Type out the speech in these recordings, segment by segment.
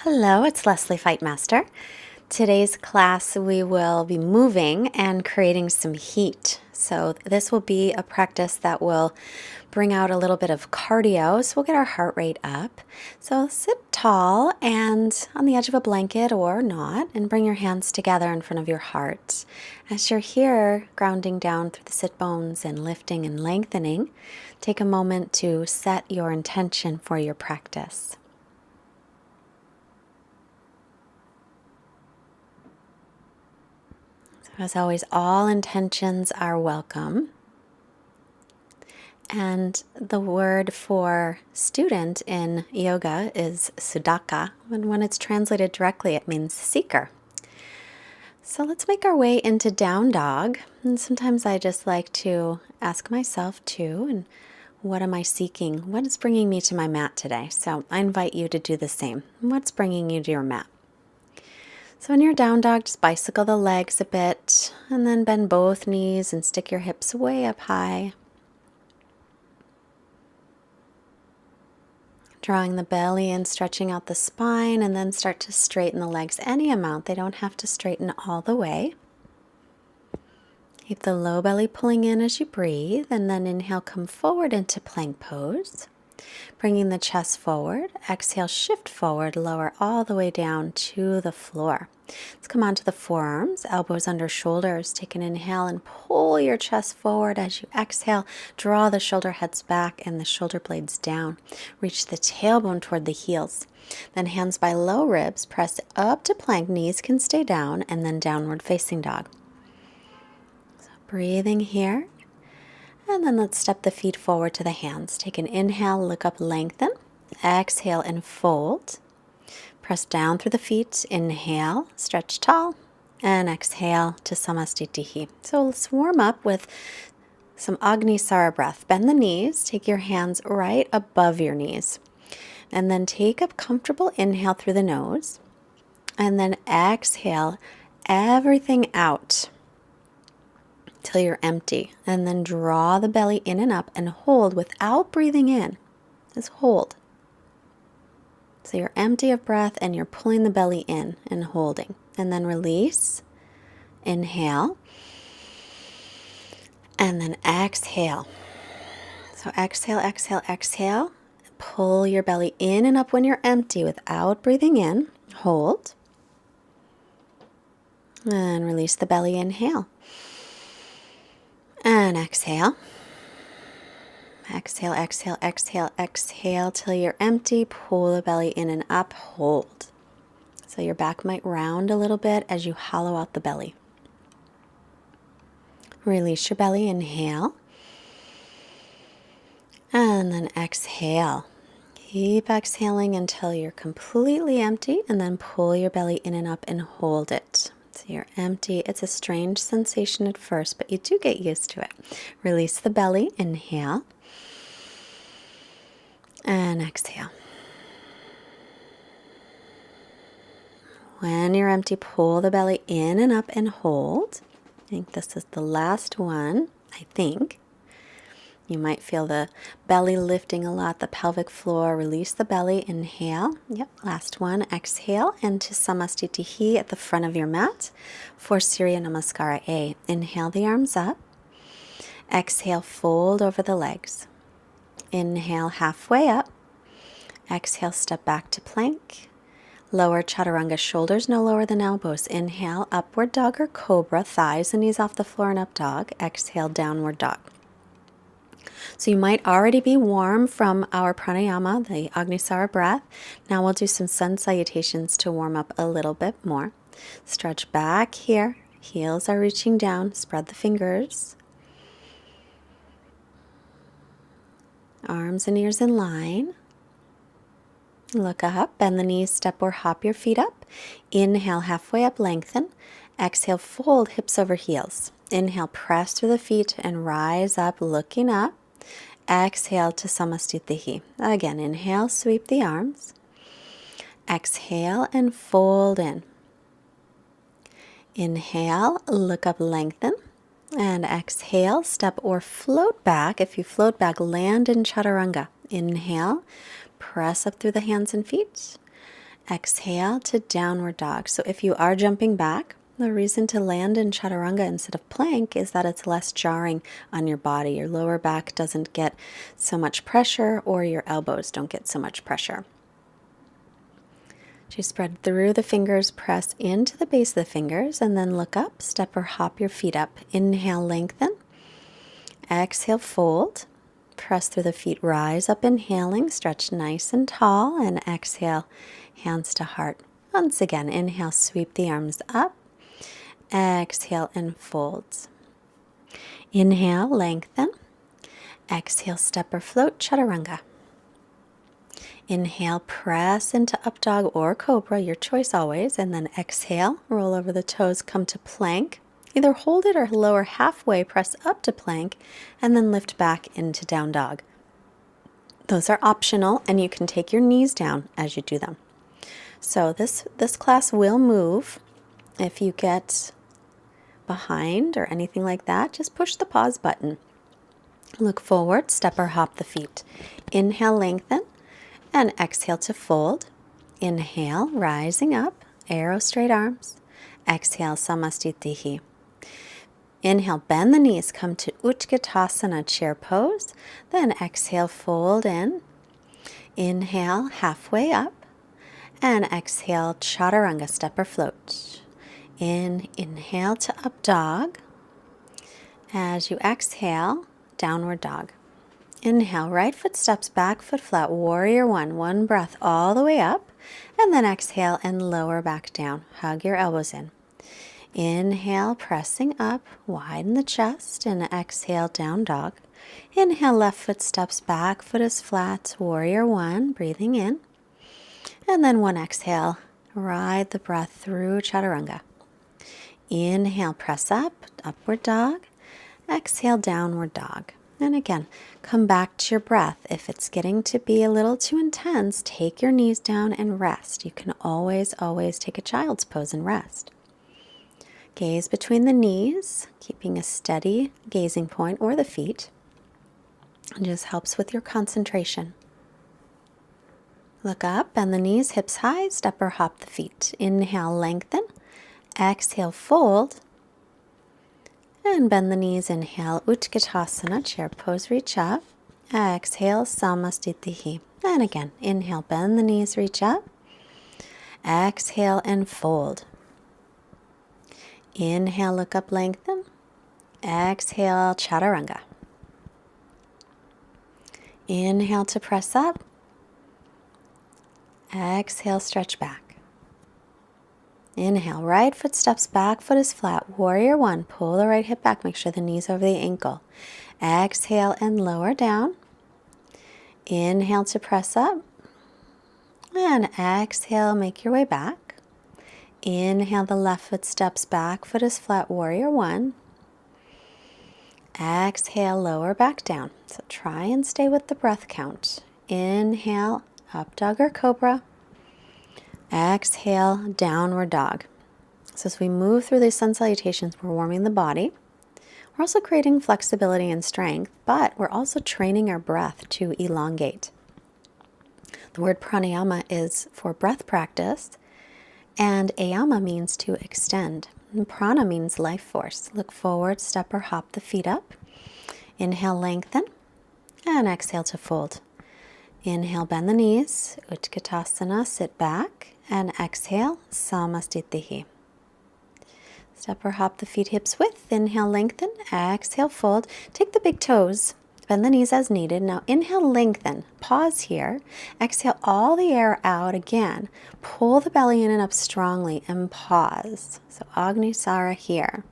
Hello, it's Leslie Fightmaster. Today's class we will be moving and creating some heat. So this will be a practice that will bring out a little bit of cardio, so we'll get our heart rate up. So sit tall and on the edge of a blanket or not, and bring your hands together in front of your heart. As you're here, grounding down through the sit bones and lifting and lengthening, take a moment to set your intention for your practice. As always, all intentions are welcome. And the word for student in yoga is sudaka, and when it's translated directly, it means seeker. So let's make our way into down dog. And sometimes I just like to ask myself too, and what am I seeking? What is bringing me to my mat today? So I invite you to do the same. What's bringing you to your mat? So in your down dog, just bicycle the legs a bit and then bend both knees and stick your hips way up high. Drawing the belly in, stretching out the spine, and then start to straighten the legs any amount. They don't have to straighten all the way. Keep the low belly pulling in as you breathe, and then inhale, come forward into plank pose. Bringing the chest forward, exhale, shift forward, lower all the way down to the floor. Let's come onto the forearms, elbows under shoulders. Take an inhale and pull your chest forward. As you exhale, draw the shoulder heads back and the shoulder blades down. Reach the tailbone toward the heels. Then hands by low ribs, press up to plank, knees can stay down, and then downward facing dog. So breathing here. And then let's step the feet forward to the hands. Take an inhale, look up, lengthen. Exhale and fold. Press down through the feet. Inhale, stretch tall. And exhale to Samastitihi. So let's warm up with some Agnisara breath. Bend the knees. Take your hands right above your knees. And then take a comfortable inhale through the nose. And then exhale everything out till you're empty, and then draw the belly in and up and hold without breathing in. Just hold. So you're empty of breath and you're pulling the belly in and holding. And then release. Inhale. And then exhale. So exhale, exhale, exhale. Pull your belly in and up when you're empty without breathing in. Hold. And release the belly. Inhale. And exhale. Exhale, exhale, exhale, exhale till you're empty. Pull the belly in and up. Hold. So your back might round a little bit as you hollow out the belly. Release your belly. Inhale. And then exhale. Keep exhaling until you're completely empty, and then pull your belly in and up and hold it. So you're empty. It's a strange sensation at first, but you do get used to it. Release the belly. Inhale. And exhale. When you're empty, pull the belly in and up and hold. I think this is the last one, I think. You might feel the belly lifting a lot, the pelvic floor. Release the belly. Inhale. Yep, last one. Exhale into Samastitihi at the front of your mat for Surya Namaskara A. Inhale the arms up. Exhale, fold over the legs. Inhale, halfway up. Exhale, step back to plank. Lower chaturanga, shoulders no lower than elbows. Inhale, upward dog or cobra, thighs and knees off the floor and up dog. Exhale, downward dog. So you might already be warm from our pranayama, the Agnisara breath. Now we'll do some sun salutations to warm up a little bit more. Stretch back here. Heels are reaching down. Spread the fingers. Arms and ears in line. Look up. Bend the knees. Step or hop your feet up. Inhale, halfway up, lengthen. Exhale, fold hips over heels. Inhale, press through the feet and rise up, looking up. Exhale to Samastitihi. Again, inhale, sweep the arms. Exhale and fold in. Inhale, look up, lengthen. And exhale, step or float back. If you float back, land in chaturanga. Inhale, press up through the hands and feet. Exhale to downward dog. So if you are jumping back, the reason to land in chaturanga instead of plank is that it's less jarring on your body. Your lower back doesn't get so much pressure, or your elbows don't get so much pressure. As you spread through the fingers, press into the base of the fingers, and then look up, step or hop your feet up. Inhale, lengthen. Exhale, fold. Press through the feet, rise up, inhaling, stretch nice and tall, and exhale, hands to heart. Once again, inhale, sweep the arms up. Exhale and fold. Inhale, lengthen. Exhale, step or float, chaturanga. Inhale, press into up dog or cobra, your choice always, and then exhale, roll over the toes, come to plank. Either hold it or lower halfway, press up to plank, and then lift back into down dog. Those are optional, and you can take your knees down as you do them. So this class will move. If you get behind or anything like that, just push the pause button. Look forward, step or hop the feet. Inhale, lengthen, and exhale to fold. Inhale, rising up, arrow straight arms. Exhale, samastitihi. Inhale, bend the knees, come to Utkatasana, chair pose. Then exhale, fold in. Inhale, halfway up. And exhale, chaturanga, step or float. Inhale to up dog. As you exhale, downward dog. Inhale, right foot steps back, foot flat, warrior one. One breath all the way up. And then exhale and lower back down. Hug your elbows in. Inhale, pressing up, widen the chest, and exhale, down dog. Inhale, left foot steps back, foot is flat, warrior one, breathing in. And then one exhale, ride the breath through chaturanga. Inhale, press up, upward dog. Exhale, downward dog. And again, come back to your breath. If it's getting to be a little too intense, take your knees down and rest. You can always take a child's pose and rest. Gaze between the knees, keeping a steady gazing point, or the feet. It just helps with your concentration. Look up, bend the knees, hips high, step or hop the feet. Inhale, lengthen. Exhale, fold. And bend the knees, inhale, Utkatasana, chair pose, reach up. Exhale, samastitihi. And again, inhale, bend the knees, reach up. Exhale and fold. Inhale, look up, lengthen. Exhale, chaturanga. Inhale to press up. Exhale, stretch back. Inhale, right foot steps back, foot is flat, warrior one. Pull the right hip back, make sure the knee's over the ankle. Exhale and lower down. Inhale to press up. And exhale, make your way back. Inhale, the left foot steps back, foot is flat, warrior one. Exhale, lower back down. So try and stay with the breath count. Inhale, up dog or cobra. Exhale, downward dog. So as we move through these sun salutations, we're warming the body. We're also creating flexibility and strength, but we're also training our breath to elongate. The word pranayama is for breath practice, and ayama means to extend. And prana means life force. Look forward, step or hop the feet up. Inhale, lengthen, and exhale to fold. Inhale, bend the knees, Utkatasana, sit back, and exhale, samastitihi. Step or hop the feet hips width. Inhale, lengthen, exhale, fold. Take the big toes, bend the knees as needed. Now inhale, lengthen, pause here. Exhale all the air out again. Pull the belly in and up strongly and pause. So Agnisara here.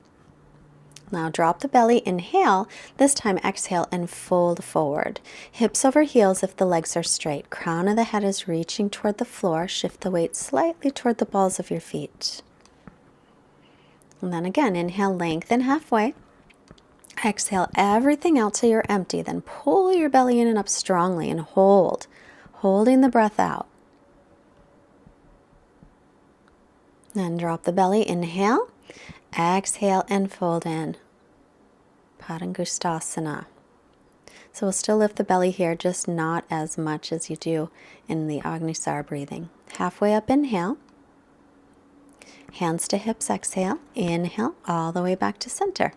Now drop the belly, inhale, this time exhale and fold forward. Hips over heels if the legs are straight. Crown of the head is reaching toward the floor. Shift the weight slightly toward the balls of your feet. And then again, inhale, lengthen halfway. Exhale everything out till you're empty. Then pull your belly in and up strongly and hold, holding the breath out. Then drop the belly, inhale. Exhale and fold in. Padangusthasana. So we'll still lift the belly here, just not as much as you do in the Agnisara breathing. halfway up, inhale. Hands to hips, exhale. Inhale, all the way back to center.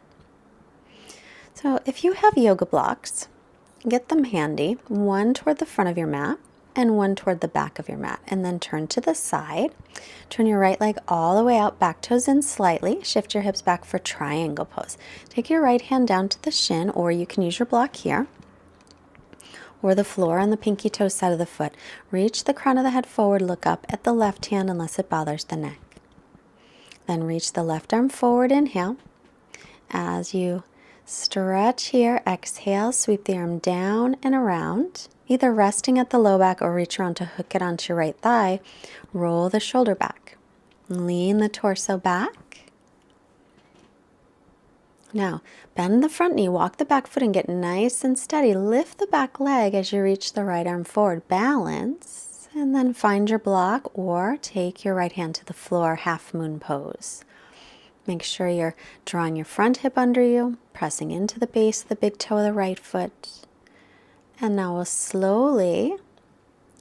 So if you have yoga blocks, get them handy, one toward the front of your mat and one toward the back of your mat. And then turn to the side. Turn your right leg all the way out, back toes in slightly. Shift your hips back for triangle pose. Take your right hand down to the shin, or you can use your block here, or the floor on the pinky toe side of the foot. Reach the crown of the head forward, look up at the left hand unless it bothers the neck. Then reach the left arm forward, inhale. As you stretch here, exhale, sweep the arm down and around, either resting at the low back or reach around to hook it onto your right thigh. Roll the shoulder back. Lean the torso back. Now, bend the front knee, walk the back foot and get nice and steady. Lift the back leg as you reach the right arm forward. Balance, and then find your block or take your right hand to the floor, half moon pose. Make sure you're drawing your front hip under you, pressing into the base of the big toe of the right foot. And now we'll slowly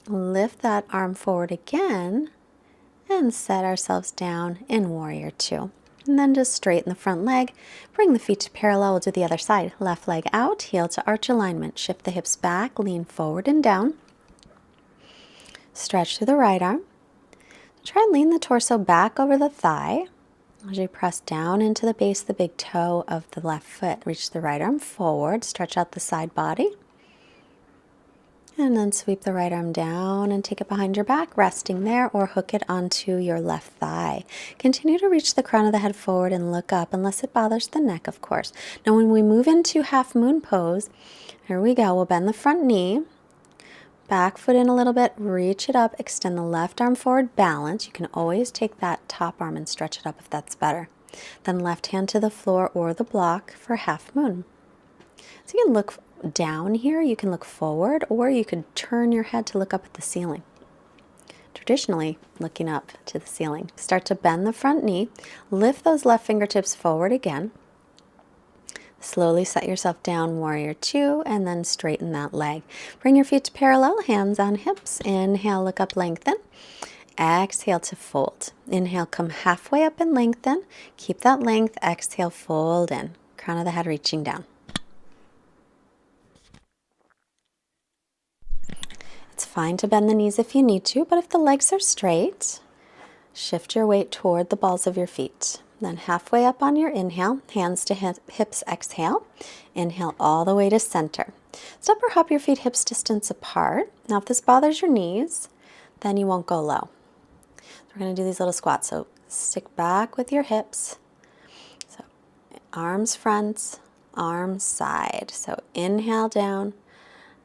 lift that arm forward again and set ourselves down in Warrior Two. And then just straighten the front leg, bring the feet to parallel. We'll do the other side. Left leg out, heel to arch alignment. Shift the hips back, lean forward and down. Stretch through the right arm. Try and lean the torso back over the thigh. As you press down into the base of the big toe of the left foot, reach the right arm forward, stretch out the side body, and then sweep the right arm down and take it behind your back, resting there, or hook it onto your left thigh. Continue to reach the crown of the head forward and look up, unless it bothers the neck, of course. Now when we move into half moon pose, here we go, we'll bend the front knee, back foot in a little bit, reach it up, extend the left arm forward, balance. You can always take that top arm and stretch it up if that's better. Then left hand to the floor or the block for half moon. So you can look down here, you can look forward, or you could turn your head to look up at the ceiling. Traditionally, looking up to the ceiling. Start to bend the front knee, lift those left fingertips forward again. Slowly set yourself down, Warrior Two, and then straighten that leg. Bring your feet to parallel, hands on hips. Inhale, look up, lengthen. Exhale to fold. Inhale, come halfway up and lengthen. Keep that length. Exhale, fold in. Crown of the head reaching down. It's fine to bend the knees if you need to, but if the legs are straight, shift your weight toward the balls of your feet. Then halfway up on your inhale, hands to hips, exhale. Inhale all the way to center. Step or hop your feet hips distance apart. Now if this bothers your knees, then you won't go low. We're going to do these little squats. So stick back with your hips. So arms front, arms side. So inhale down,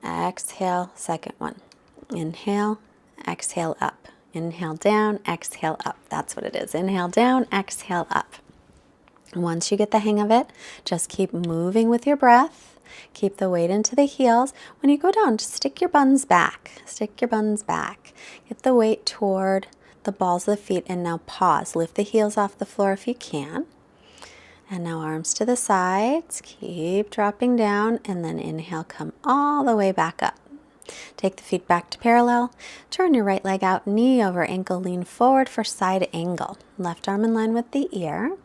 exhale, second one. Inhale, exhale up. Inhale down, exhale up. That's what it is. Inhale down, exhale up. Once you get the hang of it, just keep moving with your breath. Keep the weight into the heels. When you go down, just stick your buns back. Stick your buns back. Get the weight toward the balls of the feet, and now pause. Lift the heels off the floor if you can. And now arms to the sides. Keep dropping down, and then inhale, come all the way back up. Take the feet back to parallel. Turn your right leg out, knee over ankle, lean forward for side angle. Left arm in line with the ear.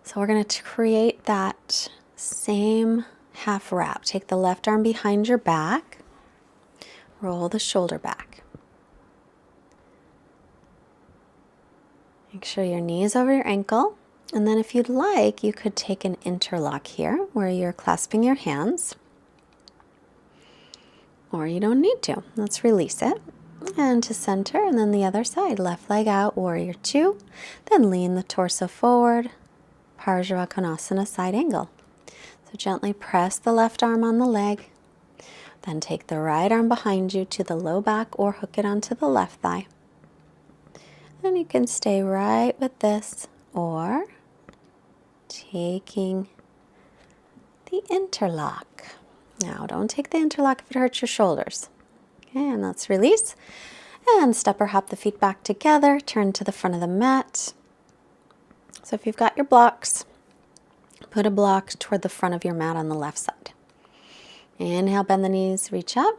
So we're going to create that same half wrap. Take the left arm behind your back. Roll the shoulder back. Make sure your knee is over your ankle. And then if you'd like, you could take an interlock here where you're clasping your hands. Or you don't need to. Let's release it. And to center, and then the other side. Left leg out, Warrior Two. Then lean the torso forward, Parsvarkonasana side angle. So gently press the left arm on the leg. Then take the right arm behind you to the low back or hook it onto the left thigh. And you can stay right with this, or taking the interlock. Now, don't take the interlock if it hurts your shoulders. Okay, and let's release. And step or hop the feet back together. Turn to the front of the mat. So if you've got your blocks, put a block toward the front of your mat on the left side. Inhale, bend the knees, reach up.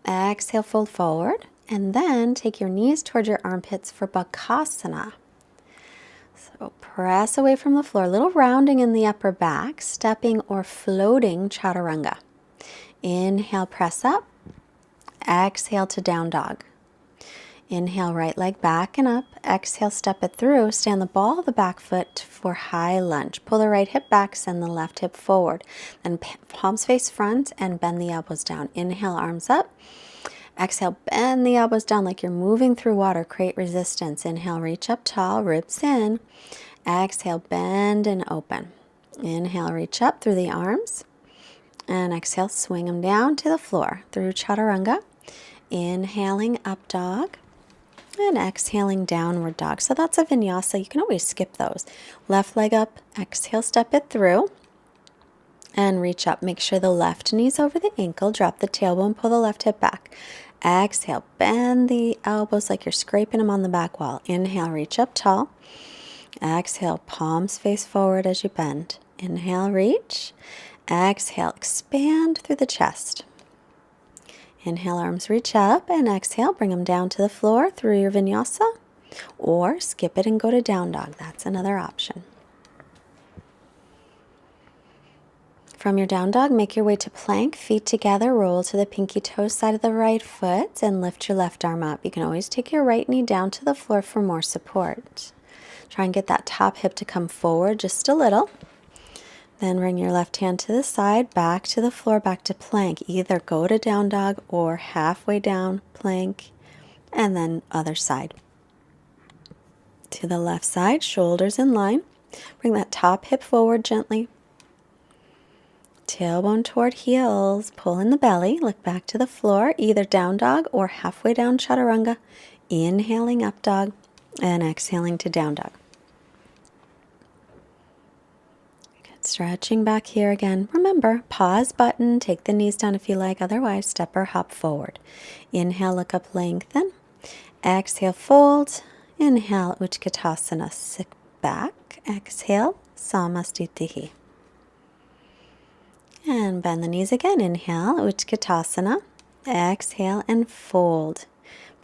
Exhale, fold forward. And then take your knees towards your armpits for Bakasana. So press away from the floor, a little rounding in the upper back, stepping or floating chaturanga. Inhale, press up. Exhale to down dog. Inhale, right leg back and up. Exhale, step it through. Stand the ball of the back foot for high lunge. Pull the right hip back, send the left hip forward. Then palms face front and bend the elbows down. Inhale, arms up. Exhale, bend the elbows down like you're moving through water. Create resistance. Inhale, reach up tall, ribs in. Exhale, bend and open. Inhale, reach up through the arms. And exhale, swing them down to the floor through chaturanga. Inhaling, up dog. And exhaling, downward dog. So that's a vinyasa. You can always skip those. Left leg up, exhale, step it through. And reach up. Make sure the left knee's over the ankle. Drop the tailbone, pull the left hip back. Exhale, bend the elbows like you're scraping them on the back wall. Inhale, reach up tall. Exhale, palms face forward as you bend. Inhale, reach. Exhale, expand through the chest. Inhale, arms reach up, and exhale, bring them down to the floor through your vinyasa, or skip it and go to down dog. That's another option. From your down dog, make your way to plank, feet together, roll to the pinky toe side of the right foot, and lift your left arm up. You can always take your right knee down to the floor for more support. Try and get that top hip to come forward just a little. Then bring your left hand to the side, back to the floor, back to plank. Either go to down dog or halfway down, plank, and then other side. To the left side, shoulders in line. Bring that top hip forward gently. Tailbone toward heels, pull in the belly, look back to the floor, either down dog or halfway down chaturanga. Inhaling up dog and exhaling to down dog. Stretching back here again. Remember, pause button, take the knees down if you like, otherwise step or hop forward. Inhale, look up, lengthen. Exhale, fold. Inhale, Utkatasana, sit back. Exhale, Samastitihi. And bend the knees again. Inhale, Utkatasana. Exhale and fold.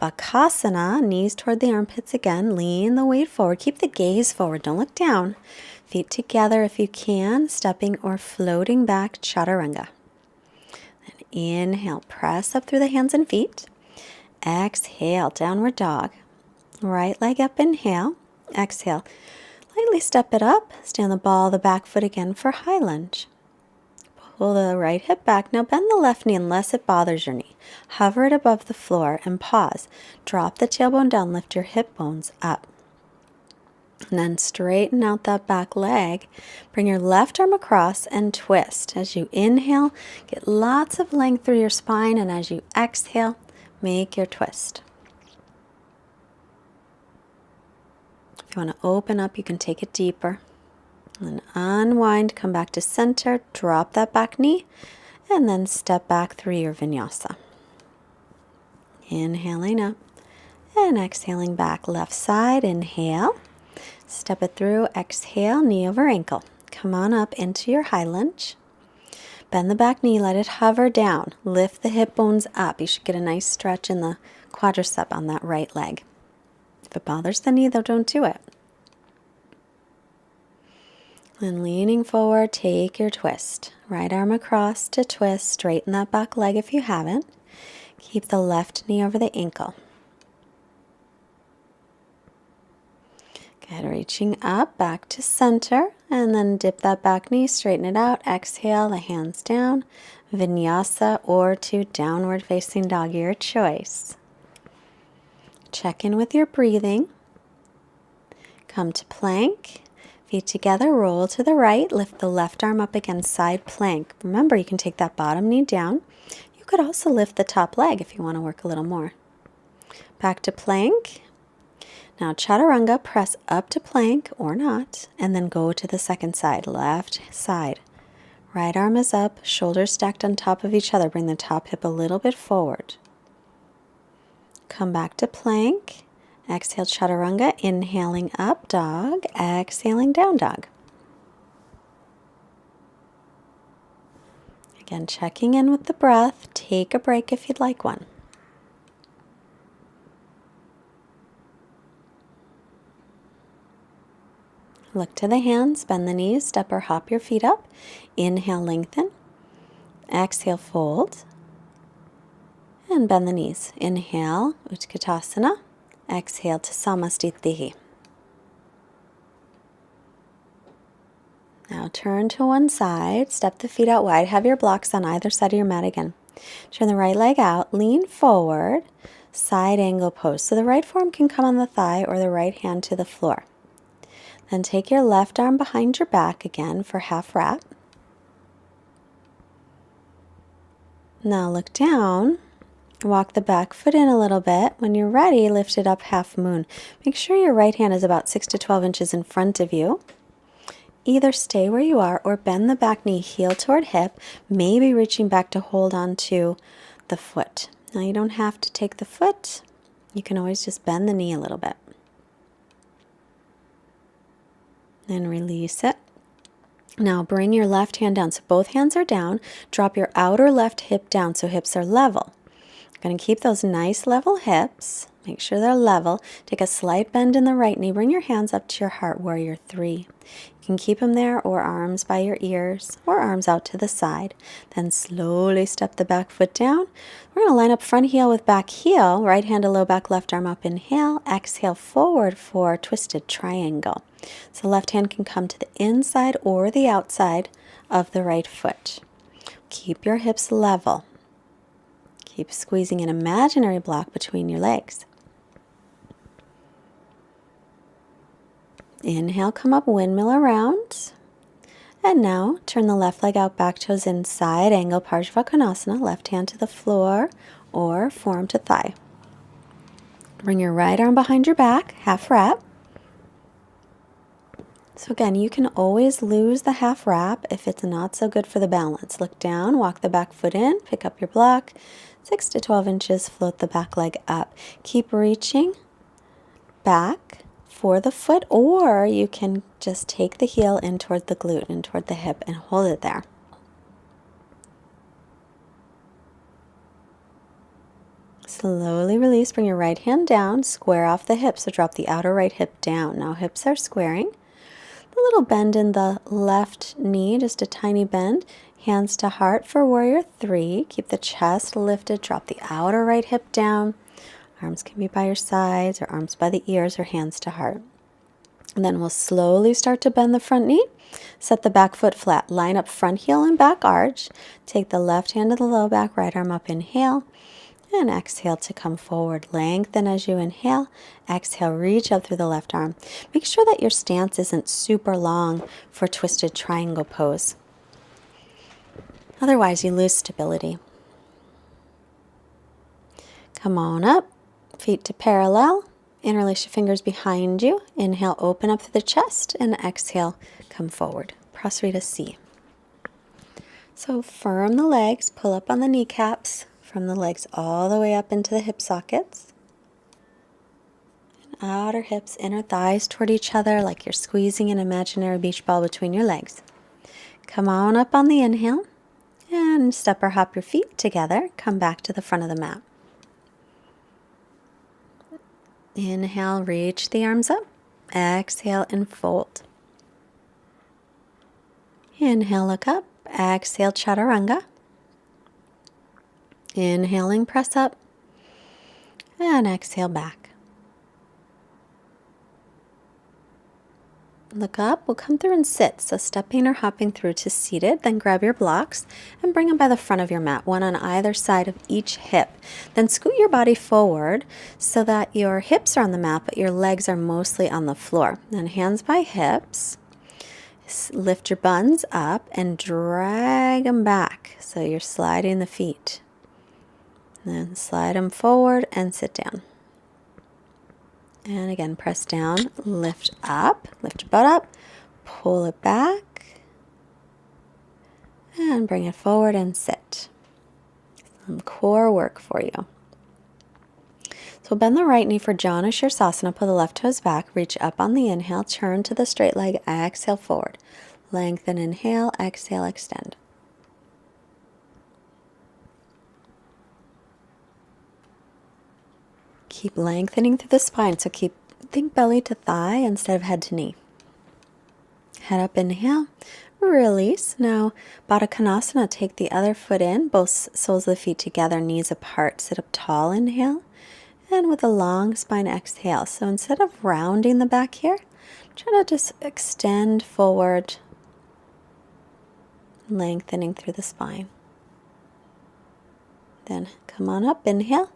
Bakasana, knees toward the armpits again. Lean the weight forward. Keep the gaze forward. Don't look down. Feet together if you can, stepping or floating back, chaturanga. Then inhale, press up through the hands and feet. Exhale, downward dog. Right leg up, inhale. Exhale, lightly step it up. Stand the ball of the back foot again for high lunge. Pull the right hip back. Now bend the left knee unless it bothers your knee. Hover it above the floor and pause. Drop the tailbone down, lift your hip bones up. And then straighten out that back leg. Bring your left arm across and twist. As you inhale, get lots of length through your spine, and as you exhale, make your twist. If you want to open up, you can take it deeper. And then unwind, come back to center, drop that back knee, and then step back through your vinyasa. Inhaling up and exhaling back. Left side, inhale. Step it through, exhale, knee over ankle. Come on up into your high lunge. Bend the back knee, let it hover down. Lift the hip bones up. You should get a nice stretch in the quadricep on that right leg. If it bothers the knee, though, don't do it. And leaning forward, take your twist. Right arm across to twist. Straighten that back leg if you haven't. Keep the left knee over the ankle. Good, reaching up, back to center, and then dip that back knee, straighten it out, exhale, the hands down, vinyasa or to downward facing dog, your choice. Check in with your breathing. Come to plank, feet together, roll to the right, lift the left arm up against side plank. Remember, you can take that bottom knee down. You could also lift the top leg if you want to work a little more. Back to plank. Now chaturanga, press up to plank or not, and then go to the second side, left side. Right arm is up, shoulders stacked on top of each other. Bring the top hip a little bit forward. Come back to plank. Exhale, chaturanga, inhaling up dog, exhaling down dog. Again, checking in with the breath. Take a break if you'd like one. Look to the hands, bend the knees, step or hop your feet up. Inhale, lengthen. Exhale, fold. And bend the knees. Inhale, Utkatasana. Exhale to Samastitihi. Now turn to one side, step the feet out wide, have your blocks on either side of your mat again. Turn the right leg out, lean forward, side angle pose. So the right forearm can come on the thigh or the right hand to the floor. Then take your left arm behind your back again for half wrap. Now look down, walk the back foot in a little bit. When you're ready, lift it up half moon. Make sure your right hand is about 6 to 12 inches in front of you. Either stay where you are or bend the back knee, heel toward hip, maybe reaching back to hold on to the foot. Now you don't have to take the foot. You can always just bend the knee a little bit. And release it. Now bring your left hand down. So both hands are down. Drop your outer left hip down so hips are level. You're going to keep those nice level hips. Make sure they're level. Take a slight bend in the right knee. Bring your hands up to your heart, warrior 3. You can keep them there or arms by your ears or arms out to the side. Then slowly step the back foot down. We're going to line up front heel with back heel. Right hand to low back, left arm up. Inhale. Exhale forward for twisted triangle. So left hand can come to the inside or the outside of the right foot. Keep your hips level. Keep squeezing an imaginary block between your legs. Inhale, come up, windmill around. And now turn the left leg out, back toes inside, angle Parsvakonasana, left hand to the floor or forearm to thigh. Bring your right arm behind your back, half wrap. So again, you can always lose the half wrap if it's not so good for the balance. Look down, walk the back foot in, pick up your block, 6 to 12 inches, float the back leg up. Keep reaching back for the foot, or you can just take the heel in toward the glute and toward the hip and hold it there. Slowly release, bring your right hand down, square off the hip, so drop the outer right hip down. Now hips are squaring. A little bend in the left knee, just a tiny bend. Hands to heart for warrior 3. Keep the chest lifted, drop the outer right hip down. Arms can be by your sides or arms by the ears or hands to heart. And then we'll slowly start to bend the front knee. Set the back foot flat. Line up front heel and back arch. Take the left hand to the low back, right arm up, inhale. And exhale to come forward. Lengthen as you inhale. Exhale, reach up through the left arm. Make sure that your stance isn't super long for twisted triangle pose. Otherwise, you lose stability. Come on up. Feet to parallel. Interlace your fingers behind you. Inhale, open up through the chest. And exhale, come forward. Prasarita C. So firm the legs. Pull up on the kneecaps. From the legs all the way up into the hip sockets. And outer hips, inner thighs toward each other like you're squeezing an imaginary beach ball between your legs. Come on up on the inhale. And step or hop your feet together. Come back to the front of the mat. Inhale, reach the arms up. Exhale and fold. Inhale, look up. Exhale, chaturanga. Inhaling, press up. And exhale back. Look up. We'll come through and sit. So stepping or hopping through to seated. Then grab your blocks and bring them by the front of your mat, one on either side of each hip. Then scoot your body forward so that your hips are on the mat, but your legs are mostly on the floor. Then hands by hips. Lift your buns up and drag them back. So you're sliding the feet. Then slide them forward and sit down. And again, press down, lift up, lift your butt up, pull it back, and bring it forward and sit. Some core work for you. So bend the right knee for Janu Shirsasana, pull the left toes back, reach up on the inhale, turn to the straight leg, exhale forward. Lengthen, inhale, exhale, extend. Keep lengthening through the spine, so think belly to thigh instead of head to knee. Head up, inhale, release. Now, Baddha Konasana, take the other foot in, both soles of the feet together, knees apart. Sit up tall, inhale, and with a long spine, exhale. So instead of rounding the back here, try to just extend forward, lengthening through the spine. Then come on up, inhale.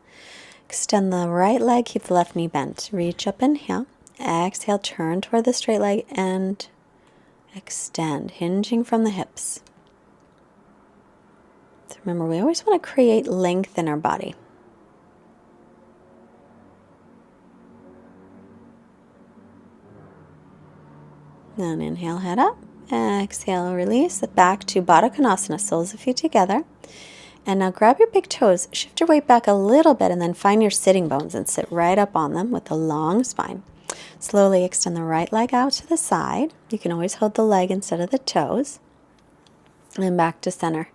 Extend the right leg, keep the left knee bent. Reach up, inhale. Exhale, turn toward the straight leg and extend, hinging from the hips. So remember, we always want to create length in our body. Then inhale, head up. Exhale, release. Back to Baddha Konasana, soles of feet together. And now grab your big toes, shift your weight back a little bit, and then find your sitting bones and sit right up on them with a long spine. Slowly extend the right leg out to the side. You can always hold the leg instead of the toes. And back to center.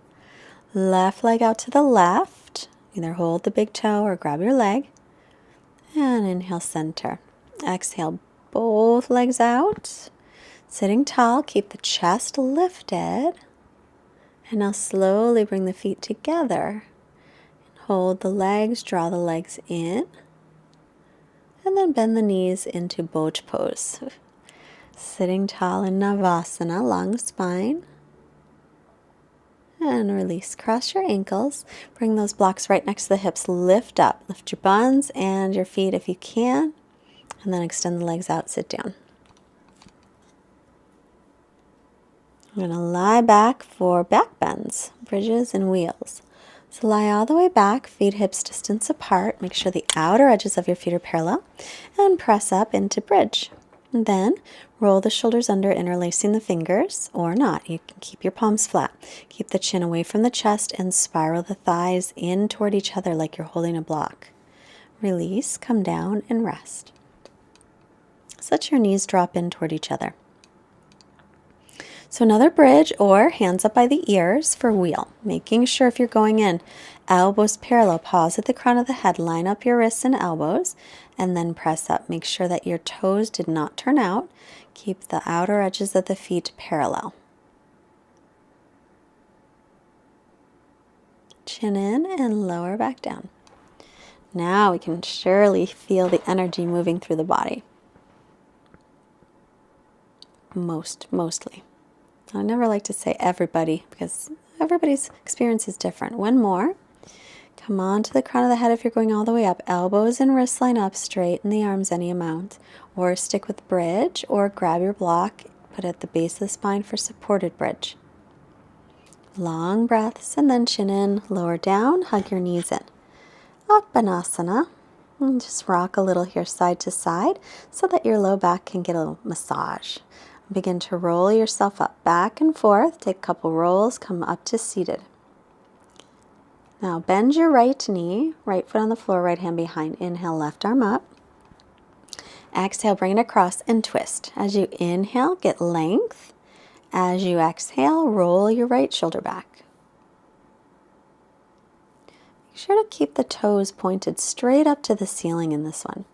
Left leg out to the left. Either hold the big toe or grab your leg. And inhale, center. Exhale, both legs out. Sitting tall, keep the chest lifted. And now slowly bring the feet together. Hold the legs, draw the legs in. And then bend the knees into boat pose. Sitting tall in Navasana, long spine. And release. Cross your ankles. Bring those blocks right next to the hips. Lift up. Lift your buns and your feet if you can. And then extend the legs out. Sit down. I'm going to lie back for back bends, bridges, and wheels. So lie all the way back, feet hips distance apart. Make sure the outer edges of your feet are parallel. And press up into bridge. And then roll the shoulders under, interlacing the fingers, or not. You can keep your palms flat. Keep the chin away from the chest and spiral the thighs in toward each other like you're holding a block. Release, come down, and rest. So let your knees drop in toward each other. So another bridge or hands up by the ears for wheel. Making sure if you're going in, elbows parallel, pause at the crown of the head, line up your wrists and elbows, and then press up. Make sure that your toes did not turn out. Keep the outer edges of the feet parallel. Chin in and lower back down. Now we can surely feel the energy moving through the body. Mostly. I never like to say everybody because everybody's experience is different. One more. Come on to the crown of the head if you're going all the way up. Elbows and wrists line up, straighten the arms any amount. Or stick with bridge or grab your block, put it at the base of the spine for supported bridge. Long breaths and then chin in, lower down, hug your knees in. Uttanasana. And just rock a little here side to side so that your low back can get a little massage. Begin to roll yourself up, back and forth. Take a couple rolls, come up to seated. Now bend your right knee, right foot on the floor, right hand behind. Inhale, left arm up. Exhale, bring it across and twist. As you inhale, get length. As you exhale, roll your right shoulder back. Make sure to keep the toes pointed straight up to the ceiling in this one.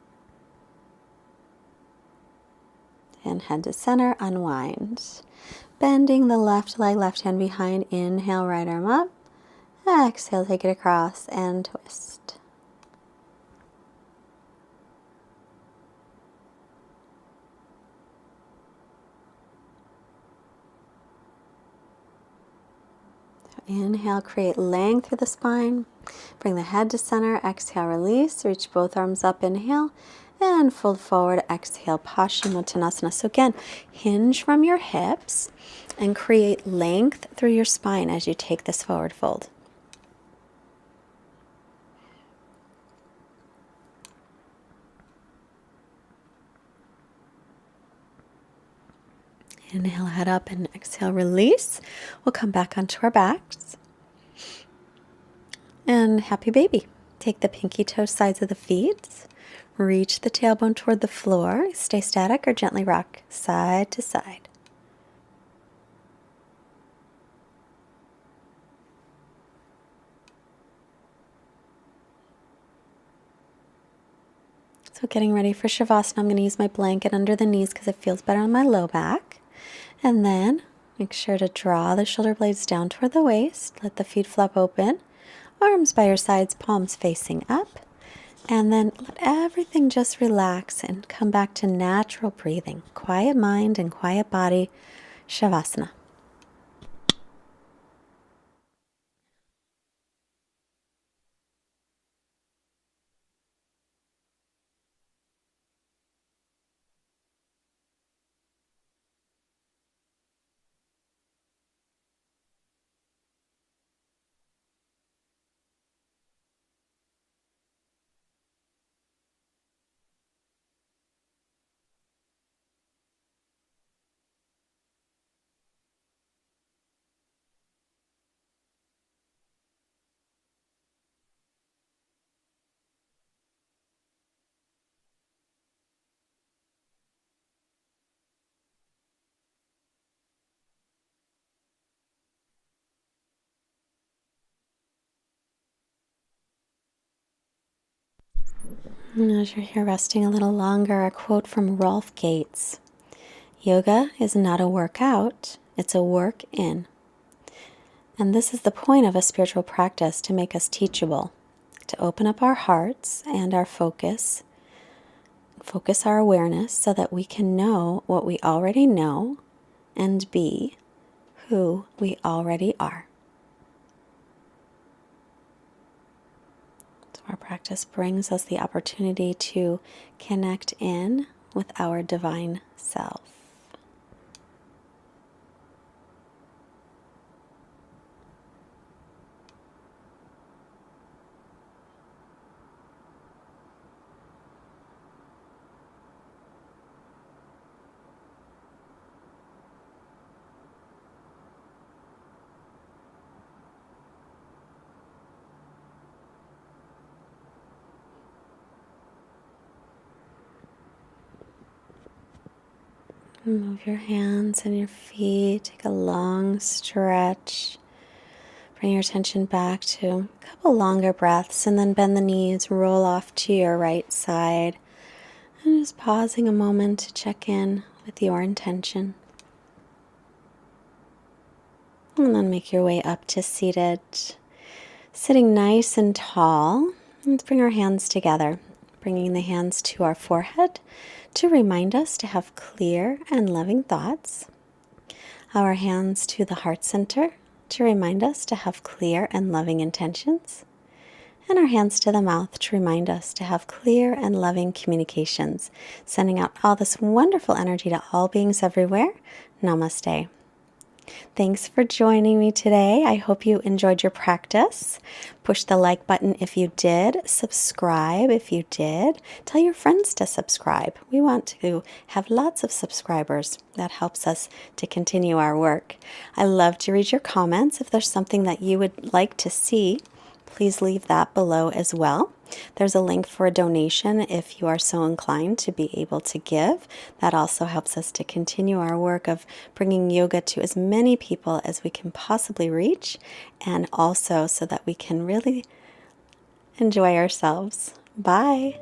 And head to center, unwind. Bending the left leg, left hand behind. Inhale, right arm up. Exhale, take it across and twist. So inhale, create length through the spine. Bring the head to center. Exhale, release. Reach both arms up. Inhale. And fold forward, exhale, Paschimottanasana. So again, hinge from your hips and create length through your spine as you take this forward fold. Inhale, head up, and exhale, release. We'll come back onto our backs. And happy baby. Take the pinky toe sides of the feet. Reach the tailbone toward the floor. Stay static or gently rock side to side. So getting ready for Shavasana, I'm going to use my blanket under the knees because it feels better on my low back. And then make sure to draw the shoulder blades down toward the waist. Let the feet flop open. Arms by your sides, palms facing up. And then let everything just relax and come back to natural breathing. Quiet mind and quiet body. Shavasana. And as you're here resting a little longer, a quote from Rolf Gates. Yoga is not a workout, it's a work in. And this is the point of a spiritual practice, to make us teachable, to open up our hearts and our focus our awareness so that we can know what we already know and be who we already are. So our practice brings us the opportunity to connect in with our divine self. Move your hands and your feet. Take a long stretch. Bring your attention back to a couple longer breaths, and then bend the knees, roll off to your right side. And just pausing a moment to check in with your intention. And then make your way up to seated. Sitting nice and tall. Let's bring our hands together. Bringing the hands to our forehead to remind us to have clear and loving thoughts. Our hands to the heart center to remind us to have clear and loving intentions. And our hands to the mouth to remind us to have clear and loving communications, sending out all this wonderful energy to all beings everywhere. Namaste. Thanks for joining me today. I hope you enjoyed your practice. Push the like button if you did. Subscribe if you did. Tell your friends to subscribe. We want to have lots of subscribers. That helps us to continue our work. I love to read your comments. If there's something that you would like to see, please leave that below as well. There's a link for a donation if you are so inclined to be able to give. That also helps us to continue our work of bringing yoga to as many people as we can possibly reach, and also so that we can really enjoy ourselves. Bye.